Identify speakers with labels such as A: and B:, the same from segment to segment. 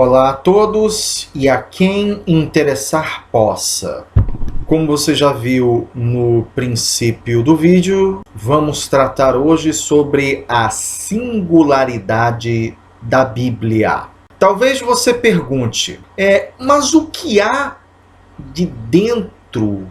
A: Olá a todos e a quem interessar possa. Como você já viu no princípio do vídeo, vamos tratar hoje sobre a singularidade da Bíblia. Talvez você pergunte, mas o que há de dentro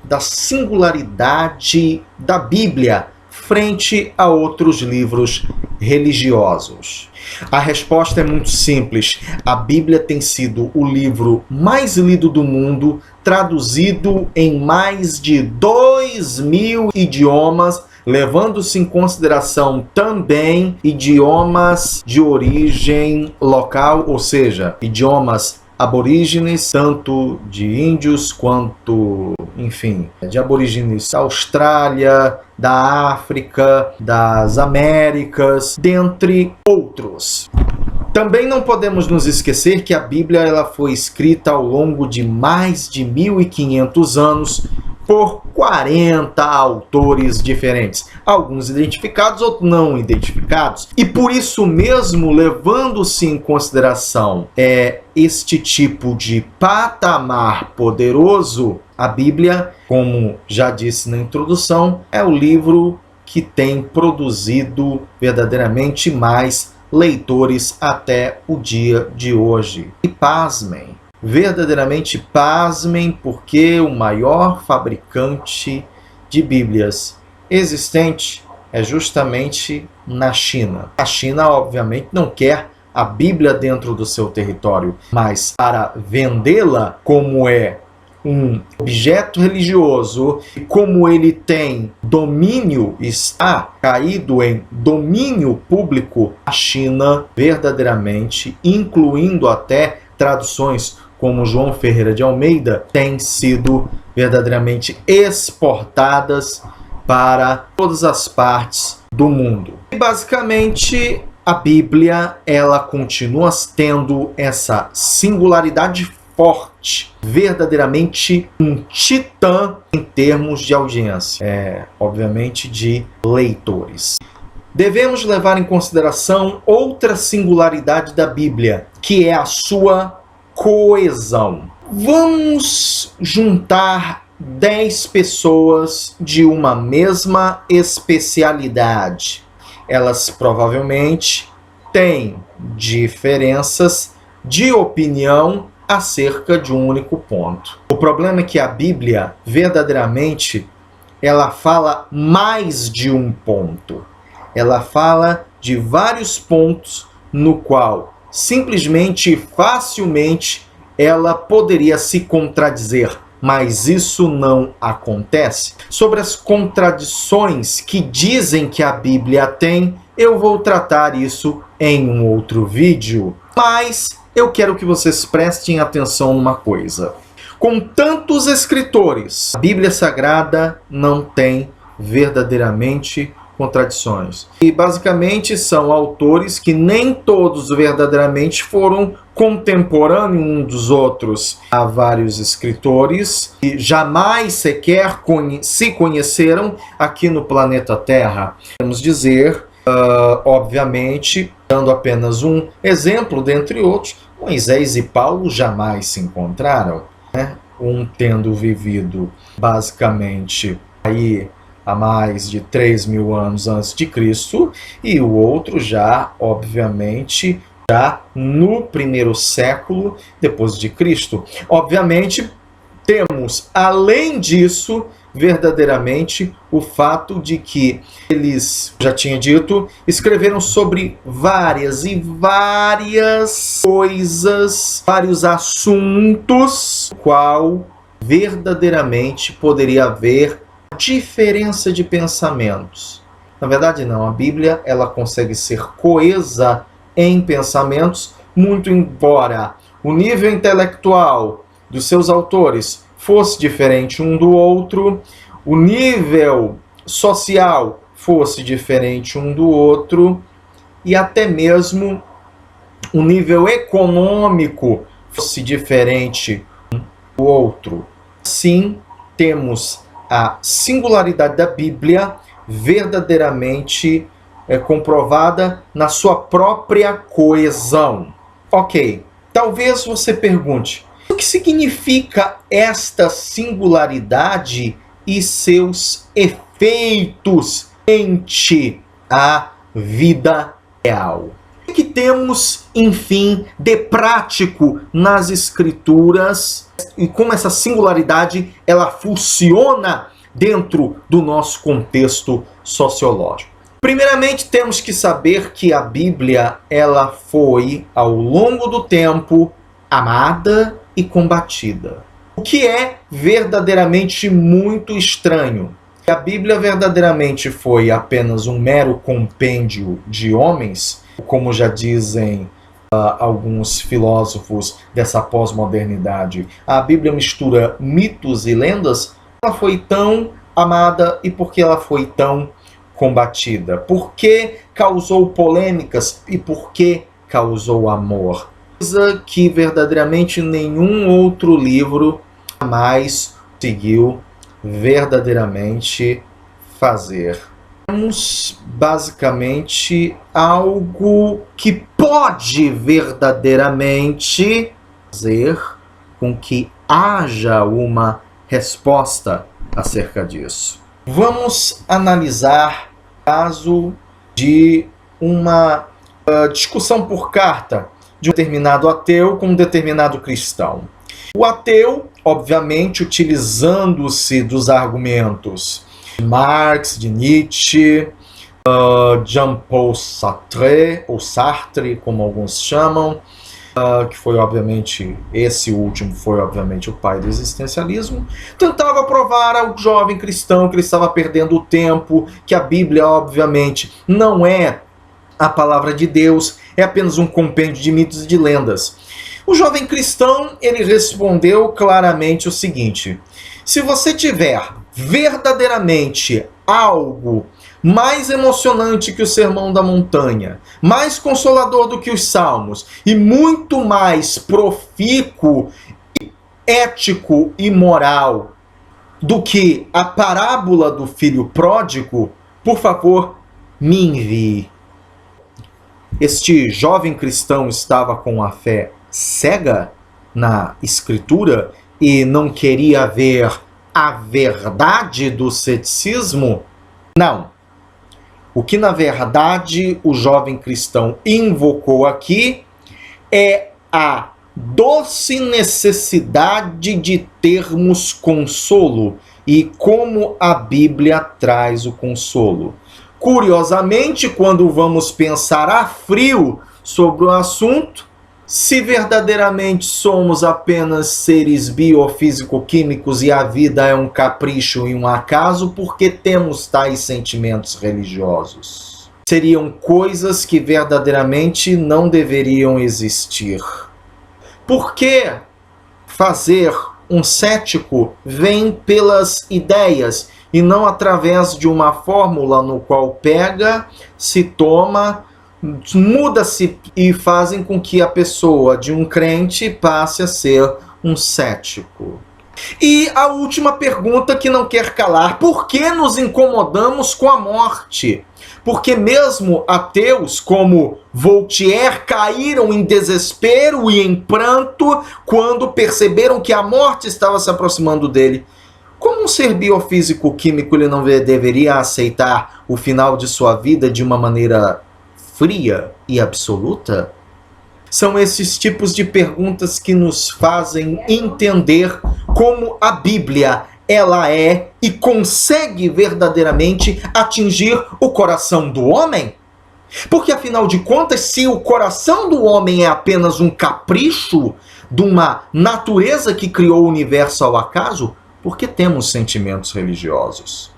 A: da singularidade da Bíblia frente a outros livros religiosos? A resposta é muito simples. A Bíblia tem sido o livro mais lido do mundo, traduzido em mais de 2.000 idiomas, levando-se em consideração também idiomas de origem local, ou seja, idiomas aborígenes, tanto de índios quanto, enfim, de aborígenes da Austrália, da África, das Américas, dentre outros. Também não podemos nos esquecer que a Bíblia ela foi escrita ao longo de mais de 1.500 anos por 40 autores diferentes, alguns identificados, outros não identificados, e por isso mesmo, levando-se em consideração este tipo de patamar poderoso, a Bíblia, como já disse na introdução, é o livro que tem produzido verdadeiramente mais leitores até o dia de hoje. E pasmem, verdadeiramente pasmem, porque o maior fabricante de Bíblias existente é justamente na China. A China, obviamente, não quer a Bíblia dentro do seu território, mas para vendê-la como um objeto religioso, e como ele tem domínio, está caído em domínio público, a China verdadeiramente, incluindo até traduções como João Ferreira de Almeida, têm sido verdadeiramente exportadas para todas as partes do mundo. E basicamente a Bíblia ela continua tendo essa singularidade forte, verdadeiramente um titã em termos de audiência, obviamente de leitores. Devemos levar em consideração outra singularidade da Bíblia, que é a sua coesão. Vamos juntar 10 pessoas de uma mesma especialidade. Elas provavelmente têm diferenças de opinião acerca de um único ponto. O problema é que a Bíblia, verdadeiramente, ela fala mais de um ponto. Ela fala de vários pontos no qual, simplesmente e facilmente, ela poderia se contradizer, mas isso não acontece. Sobre as contradições que dizem que a Bíblia tem, eu vou tratar isso em um outro vídeo, mas eu quero que vocês prestem atenção numa coisa. Com tantos escritores, a Bíblia Sagrada não tem verdadeiramente contradições. E basicamente são autores que nem todos verdadeiramente foram contemporâneos uns dos outros. Há vários escritores que jamais sequer se conheceram aqui no planeta Terra. Podemos dizer, obviamente, dando apenas um exemplo dentre outros, Moisés e Paulo jamais se encontraram, né? Um tendo vivido basicamente aí há mais de 3.000 anos antes de Cristo, e o outro já, obviamente, já no primeiro século depois de Cristo. Obviamente, temos, além disso, verdadeiramente o fato de que eles, já tinha dito, escreveram sobre várias e várias coisas, vários assuntos, qual verdadeiramente poderia haver diferença de pensamentos. Na verdade não, a Bíblia ela consegue ser coesa em pensamentos, muito embora o nível intelectual dos seus autores fosse diferente um do outro, o nível social fosse diferente um do outro, e até mesmo o nível econômico fosse diferente um do outro. Sim, temos a singularidade da Bíblia verdadeiramente comprovada na sua própria coesão. Ok, talvez você pergunte, o que significa esta singularidade e seus efeitos frente à vida real? O que temos, enfim, de prático nas Escrituras e como essa singularidade ela funciona dentro do nosso contexto sociológico? Primeiramente, temos que saber que a Bíblia ela foi, ao longo do tempo, amada e combatida. O que é verdadeiramente muito estranho. A Bíblia verdadeiramente foi apenas um mero compêndio de homens, como já dizem alguns filósofos dessa pós-modernidade. A Bíblia mistura mitos e lendas. Ela foi tão amada e por que ela foi tão combatida? Por que causou polêmicas e por que causou amor? Coisa que verdadeiramente nenhum outro livro jamais conseguiu verdadeiramente fazer. Temos basicamente algo que pode verdadeiramente fazer com que haja uma resposta acerca disso. Vamos analisar o caso de uma discussão por carta de um determinado ateu com um determinado cristão. O ateu, obviamente, utilizando-se dos argumentos de Marx, de Nietzsche, Jean-Paul Sartre, ou Sartre, como alguns chamam, que foi, obviamente, esse último foi, obviamente, o pai do existencialismo, tentava provar ao jovem cristão que ele estava perdendo o tempo, que a Bíblia, obviamente, não é a palavra de Deus, é apenas um compêndio de mitos e de lendas. O jovem cristão, ele respondeu claramente o seguinte: se você tiver verdadeiramente algo mais emocionante que o Sermão da Montanha, mais consolador do que os Salmos e muito mais profícuo, ético e moral do que a parábola do filho pródigo, por favor, me envie. Este jovem cristão estava com a fé cega na Escritura e não queria ver a verdade do ceticismo? Não. O que, na verdade, o jovem cristão invocou aqui é a doce necessidade de termos consolo e como a Bíblia traz o consolo. Curiosamente, quando vamos pensar a frio sobre o assunto, se verdadeiramente somos apenas seres biofísico-químicos e a vida é um capricho e um acaso, por que temos tais sentimentos religiosos? Seriam coisas que verdadeiramente não deveriam existir. Por que fazer um cético vem pelas ideias e não através de uma fórmula no qual pega, se toma, muda-se e fazem com que a pessoa de um crente passe a ser um cético? E a última pergunta que não quer calar: por que nos incomodamos com a morte? Porque mesmo ateus como Voltaire caíram em desespero e em pranto quando perceberam que a morte estava se aproximando dele. Como um ser biofísico-químico, ele não deveria aceitar o final de sua vida de uma maneira fria e absoluta? São esses tipos de perguntas que nos fazem entender como a Bíblia ela é e consegue verdadeiramente atingir o coração do homem. Porque, afinal de contas, se o coração do homem é apenas um capricho de uma natureza que criou o universo ao acaso, por que temos sentimentos religiosos?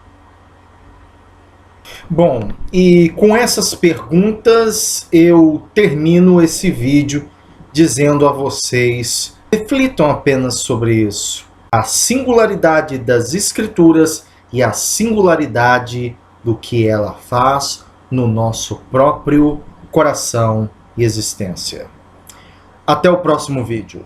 A: Bom, e com essas perguntas eu termino esse vídeo dizendo a vocês: reflitam apenas sobre isso. A singularidade das Escrituras e a singularidade do que ela faz no nosso próprio coração e existência. Até o próximo vídeo.